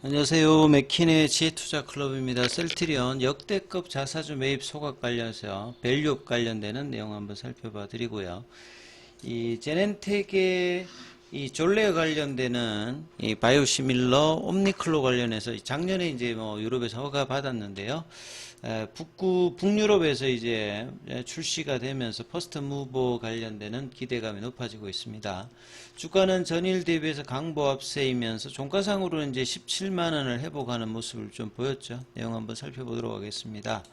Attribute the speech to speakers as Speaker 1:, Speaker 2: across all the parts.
Speaker 1: 안녕하세요. 맥킨의 지혜투자클럽입니다. 셀트리온 역대급 자사주 매입 소각 관련해서 밸류업 관련되는 내용 한번 살펴봐 드리고요. 이 제넨텍의 이 졸레에 관련되는 이 바이오시밀러 옴니클로 관련해서 작년에 이제 뭐 유럽에서 허가 받았는데요. 북유럽에서 이제 출시가 되면서 퍼스트 무버 관련되는 기대감이 높아지고 있습니다. 주가는 전일 대비해서 강보 합세이면서 종가상으로는 이제 17만 원을 회복하는 모습을 좀 보였죠. 내용 한번 살펴보도록 하겠습니다.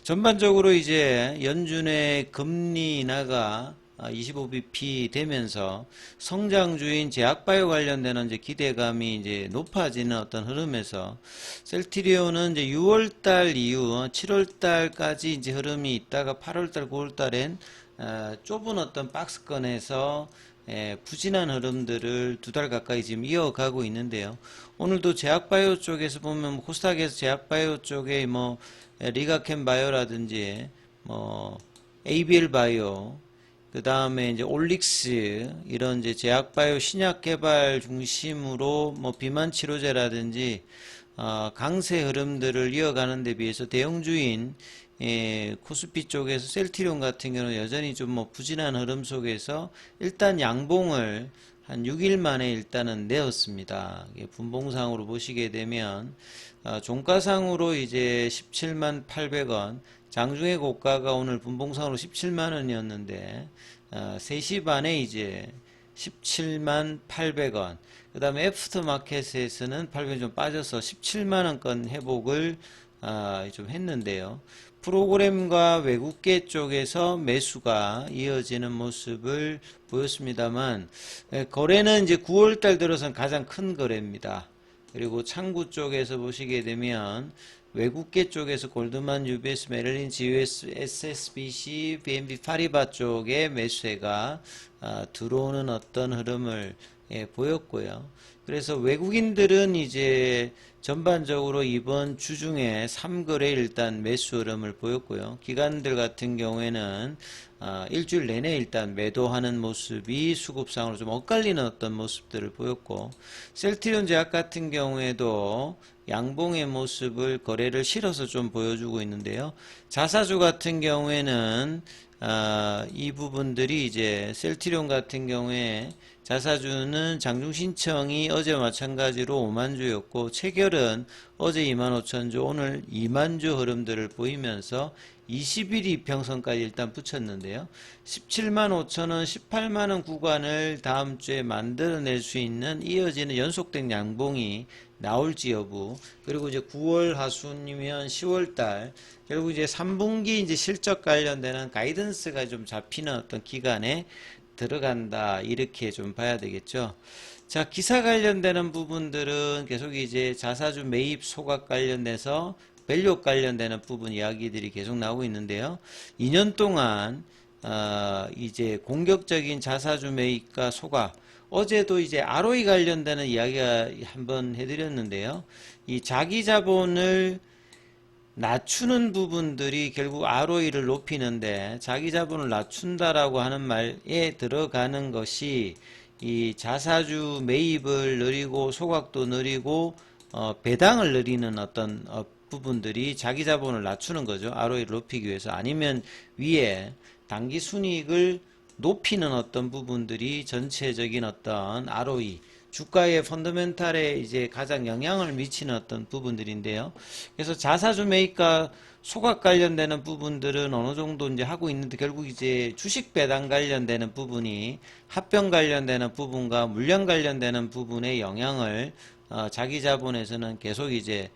Speaker 1: 전반적으로 이제 연준의 금리 인하가 25bp 되면서 성장주인 제약바이오 관련되는 이제 기대감이 이제 높아지는 어떤 흐름에서 셀트리온은 이제 6월달 이후 7월달까지 이제 흐름이 있다가 8월달, 9월달엔 좁은 어떤 박스권에서 부진한 흐름들을 두 달 가까이 지금 이어가고 있는데요. 오늘도 제약바이오 쪽에서 보면 코스닥에서 제약바이오 쪽에 뭐 리가켄 바이오라든지 뭐 ABL 바이오 그 다음에 이제 올릭스 이런 이제 제약바이오 신약 개발 중심으로 뭐 비만 치료제라든지 강세 흐름들을 이어가는 데 비해서 대형주인 코스피 쪽에서 셀트리온 같은 경우는 여전히 좀 뭐 부진한 흐름 속에서 일단 양봉을 한 6일 만에 일단은 내었습니다. 분봉상으로 보시게 되면 종가상으로 이제 17만 800원, 장중의 고가가 오늘 분봉상으로 17만 원이었는데 3시 반에 이제 17만 800원, 그 다음에 애프터마켓에서는 800원 좀 빠져서 17만 원권 회복을 좀 했는데요. 프로그램과 외국계 쪽에서 매수가 이어지는 모습을 보였습니다만 거래는 이제 9월달 들어선 가장 큰 거래입니다. 그리고 창구 쪽에서 보시게 되면 외국계 쪽에서 골드만, UBS, 메릴린, GUS, SSBC, BNB 파리바 쪽에 매수세가 들어오는 어떤 흐름을 보였고요. 그래서 외국인들은 이제 전반적으로 이번 주 중에 3거래 일단 매수 흐름을 보였고요. 기관들 같은 경우에는 일주일 내내 일단 매도하는 모습이 수급상으로 좀 엇갈리는 어떤 모습들을 보였고, 셀트리온 제약 같은 경우에도 양봉의 모습을 거래를 실어서 좀 보여주고 있는데요. 자사주 같은 경우에는 이 부분들이 이제 셀트리온 같은 경우에 자사주는 장중 신청이 어제와 마찬가지로 5만 주였고 체결은 어제 2만 5천 주, 오늘 2만 주 흐름들을 보이면서 21 이평선까지 일단 붙였는데요. 17만 5천 원, 18만 원 구간을 다음 주에 만들어낼 수 있는 이어지는 연속된 양봉이 나올지 여부, 그리고 이제 9월 하순이면 10월 달 결국 이제 3분기 이제 실적 관련되는 가이던스가 좀 잡히는 어떤 기간에 들어간다, 이렇게 좀 봐야 되겠죠. 자, 기사 관련되는 부분들은 계속 이제 자사주 매입 소각 관련돼서 밸류 관련되는 부분 이야기들이 계속 나오고 있는데요. 2년 동안 이제 공격적인 자사주 매입과 소각, 어제도 이제 ROE 관련되는 이야기가 한번 해드렸는데요. 이 자기 자본을 낮추는 부분들이 결국 ROE를 높이는데, 자기 자본을 낮춘다라고 하는 말에 들어가는 것이 이 자사주 매입을 느리고 소각도 느리고 배당을 느리는 어떤 부분들이 자기 자본을 낮추는 거죠. ROE를 높이기 위해서. 아니면 위에 단기 순이익을 높이는 어떤 부분들이 전체적인 어떤 ROE, 주가의 펀더멘탈에 이제 가장 영향을 미치는 어떤 부분들인데요. 그래서 자사주 매입과 소각 관련되는 부분들은 어느 정도 이제 하고 있는데, 결국 이제 주식 배당 관련되는 부분이 합병 관련되는 부분과 물량 관련되는 부분의 영향을 자기 자본에서는 계속 이제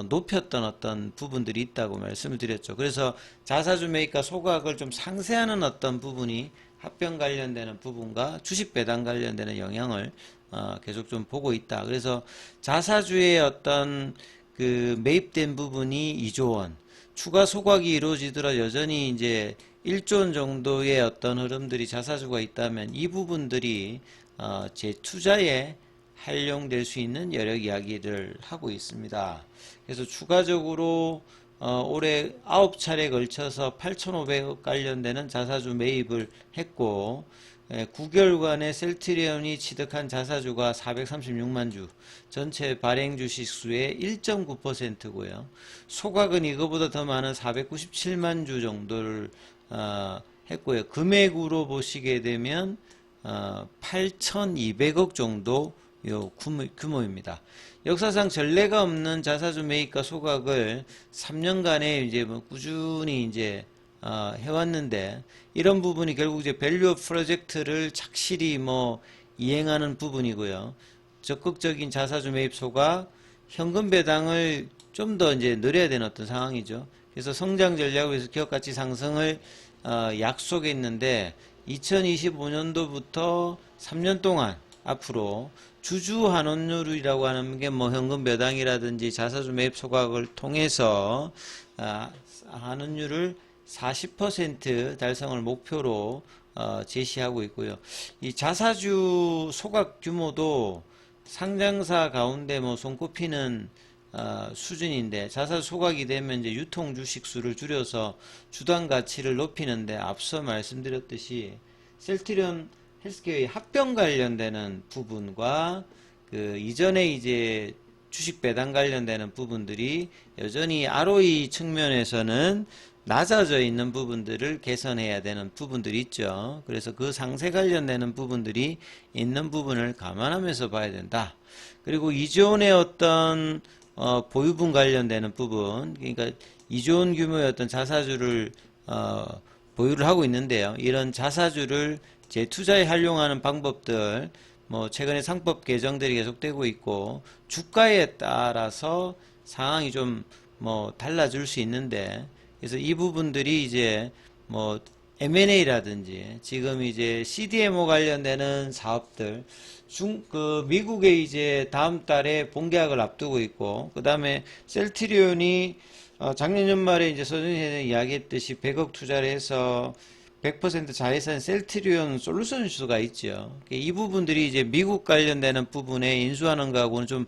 Speaker 1: 높였던 어떤 부분들이 있다고 말씀을 드렸죠. 그래서 자사주 매입과 소각을 좀 상쇄하는 어떤 부분이 합병 관련되는 부분과 주식 배당 관련되는 영향을 계속 좀 보고 있다. 그래서 자사주의 어떤 그 매입된 부분이 2조 원, 추가 소각이 이루어지더라도 여전히 이제 1조 원 정도의 어떤 흐름들이 자사주가 있다면 이 부분들이 재투자에 활용될 수 있는 여러 이야기를 하고 있습니다. 그래서 추가적으로 올해 9차례에 걸쳐서 8,500억 관련되는 자사주 매입을 했고, 9개월간의 셀트리온이 취득한 자사주가 436만 주, 전체 발행 주식 수의 1.9%고요. 소각은 이거보다 더 많은 497만 주 정도를 했고요. 금액으로 보시게 되면 8,200억 정도 규모입니다. 역사상 전례가 없는 자사주 매입과 소각을 3년간에 이제 뭐 꾸준히 이제 해왔는데, 이런 부분이 결국 이제 밸류업 프로젝트를 착실히 뭐 이행하는 부분이고요. 적극적인 자사주 매입 소각, 현금 배당을 좀 더 이제 늘려야 되는 어떤 상황이죠. 그래서 성장 전략을 위해서 기업 가치 상승을 약속했는데 2025년도부터 3년 동안 앞으로 주주 환원율이라고 하는 게 뭐 현금 배당이라든지 자사주 매입 소각을 통해서 환원율을 40% 달성을 목표로 제시하고 있고요. 이 자사주 소각 규모도 상장사 가운데 뭐 손꼽히는 수준인데, 자사주 소각이 되면 이제 유통 주식 수를 줄여서 주당 가치를 높이는데, 앞서 말씀드렸듯이 셀트리온 헬스케어의 합병 관련되는 부분과 그 이전에 이제 주식 배당 관련되는 부분들이 여전히 ROE 측면에서는 낮아져 있는 부분들을 개선해야 되는 부분들이 있죠. 그래서 그 상세 관련되는 부분들이 있는 부분을 감안하면서 봐야 된다. 그리고 이존의 어떤 보유분 관련되는 부분, 그러니까 2조 규모의 어떤 자사주를 보유를 하고 있는데요. 이런 자사주를 재투자에 활용하는 방법들, 뭐 최근에 상법 개정들이 계속되고 있고, 주가에 따라서 상황이 좀 뭐 달라질 수 있는데, 그래서 이 부분들이 이제 뭐 M&A라든지 지금 이제 CDMO 관련되는 사업들, 미국에 이제 다음 달에 본계약을 앞두고 있고, 그 다음에 셀트리온이 작년 연말에 이제 서준이 이야기했듯이 100억 투자를 해서 100% 자회사인 셀트리온 솔루션스가 있죠. 이 부분들이 이제 미국 관련되는 부분에 인수하는 거하고는 좀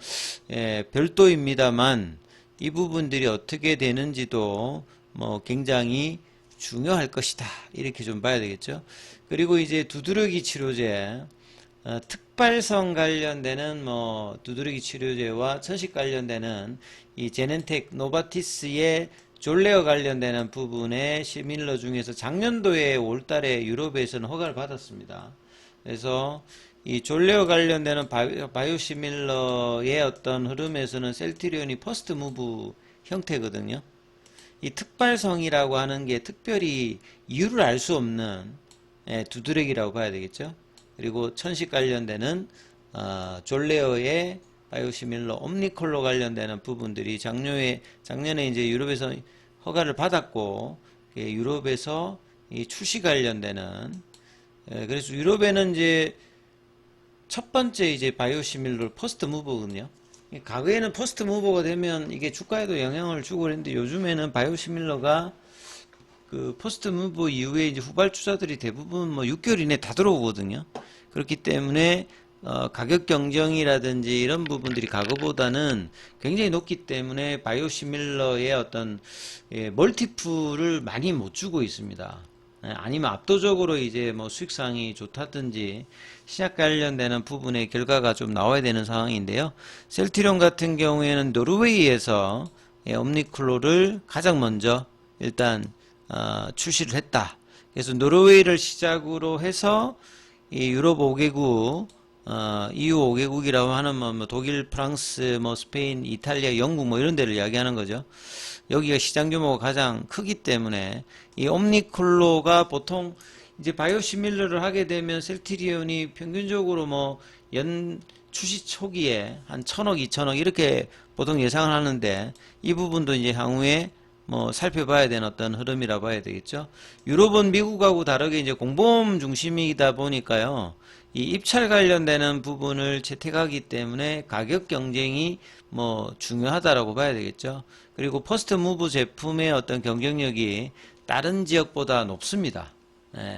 Speaker 1: 별도입니다만, 이 부분들이 어떻게 되는지도 뭐 굉장히 중요할 것이다, 이렇게 좀 봐야 되겠죠. 그리고 이제 두드러기 치료제, 특발성 관련되는 뭐 두드러기 치료제와 천식 관련되는 이 제넨텍 노바티스의 졸레어 관련되는 부분의 시밀러 중에서 작년도에 올달에 유럽에서는 허가를 받았습니다. 그래서 이 졸레어 관련되는 바이오시밀러의 어떤 흐름에서는 셀트리온이 퍼스트 무브 형태거든요. 이 특발성이라고 하는 게 특별히 이유를 알 수 없는 두드러기라고 봐야 되겠죠. 그리고 천식 관련되는 졸레어의 바이오시밀러 옴니컬로 관련되는 부분들이 작년에 이제 유럽에서 허가를 받았고, 유럽에서 이 출시 관련되는, 그래서 유럽에는 이제 첫 번째 이제 바이오시밀러 퍼스트 무버거든요. 과거에는 퍼스트 무버가 되면 이게 주가에도 영향을 주고 그랬는데, 요즘에는 바이오시밀러가 그 퍼스트 무버 이후에 이제 후발주자들이 대부분 뭐 6개월 이내에 다 들어오거든요. 그렇기 때문에 가격 경쟁이라든지 이런 부분들이 과거보다는 굉장히 높기 때문에 바이오시밀러의 어떤 멀티플을 많이 못 주고 있습니다. 아니면 압도적으로 이제 뭐 수익성이 좋다든지 신약 관련되는 부분의 결과가 좀 나와야 되는 상황인데요. 셀트리온 같은 경우에는 노르웨이에서 옴니클로를 가장 먼저 일단 출시를 했다. 그래서 노르웨이를 시작으로 해서 이 유럽 5개국, EU 5개국이라고 하는 뭐 독일, 프랑스, 뭐 스페인, 이탈리아, 영국 뭐 이런 데를 이야기하는 거죠. 여기가 시장 규모가 가장 크기 때문에 이 옴니클로가 보통 이제 바이오시밀러를 하게 되면 셀트리온이 평균적으로 뭐 연 출시 초기에 한 1,000억, 2,000억 이렇게 보통 예상을 하는데, 이 부분도 이제 향후에 뭐 살펴봐야 되는 어떤 흐름이라 봐야 되겠죠. 유럽은 미국하고 다르게 이제 공보험 중심이다 보니까요. 이 입찰 관련되는 부분을 채택하기 때문에 가격 경쟁이 뭐 중요하다라고 봐야 되겠죠. 그리고 퍼스트 무브 제품의 어떤 경쟁력이 다른 지역보다 높습니다.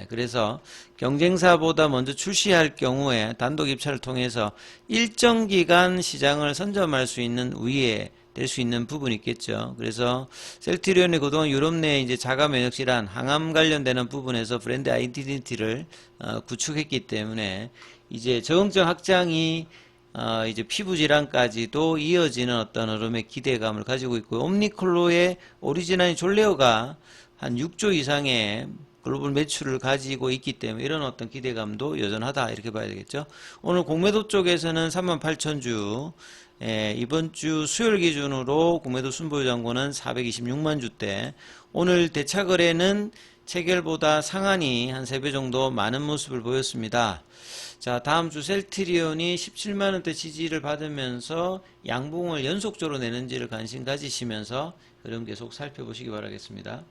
Speaker 1: 그래서 경쟁사보다 먼저 출시할 경우에 단독 입찰을 통해서 일정 기간 시장을 선점할 수 있는 우위에 될 수 있는 부분이 있겠죠. 그래서 셀트리온이 그동안 유럽 내 이제 자가 면역 질환, 항암 관련되는 부분에서 브랜드 아이덴티티를 구축했기 때문에 이제 적응증 확장이 이제 피부 질환까지도 이어지는 어떤 흐름의 기대감을 가지고 있고요. 옴니클로의 오리지널 졸레오가 한 6조 이상의 글로벌 매출을 가지고 있기 때문에 이런 어떤 기대감도 여전하다 이렇게 봐야 되겠죠. 오늘 공매도 쪽에서는 38,000주, 이번 주 수요일 기준으로 공매도 순보유 잔고는 426만 주대, 오늘 대차 거래는 체결보다 상한이 한 3배 정도 많은 모습을 보였습니다. 자, 다음 주 셀트리온이 17만원대 지지를 받으면서 양봉을 연속적으로 내는지를 관심 가지시면서 흐름 계속 살펴보시기 바라겠습니다.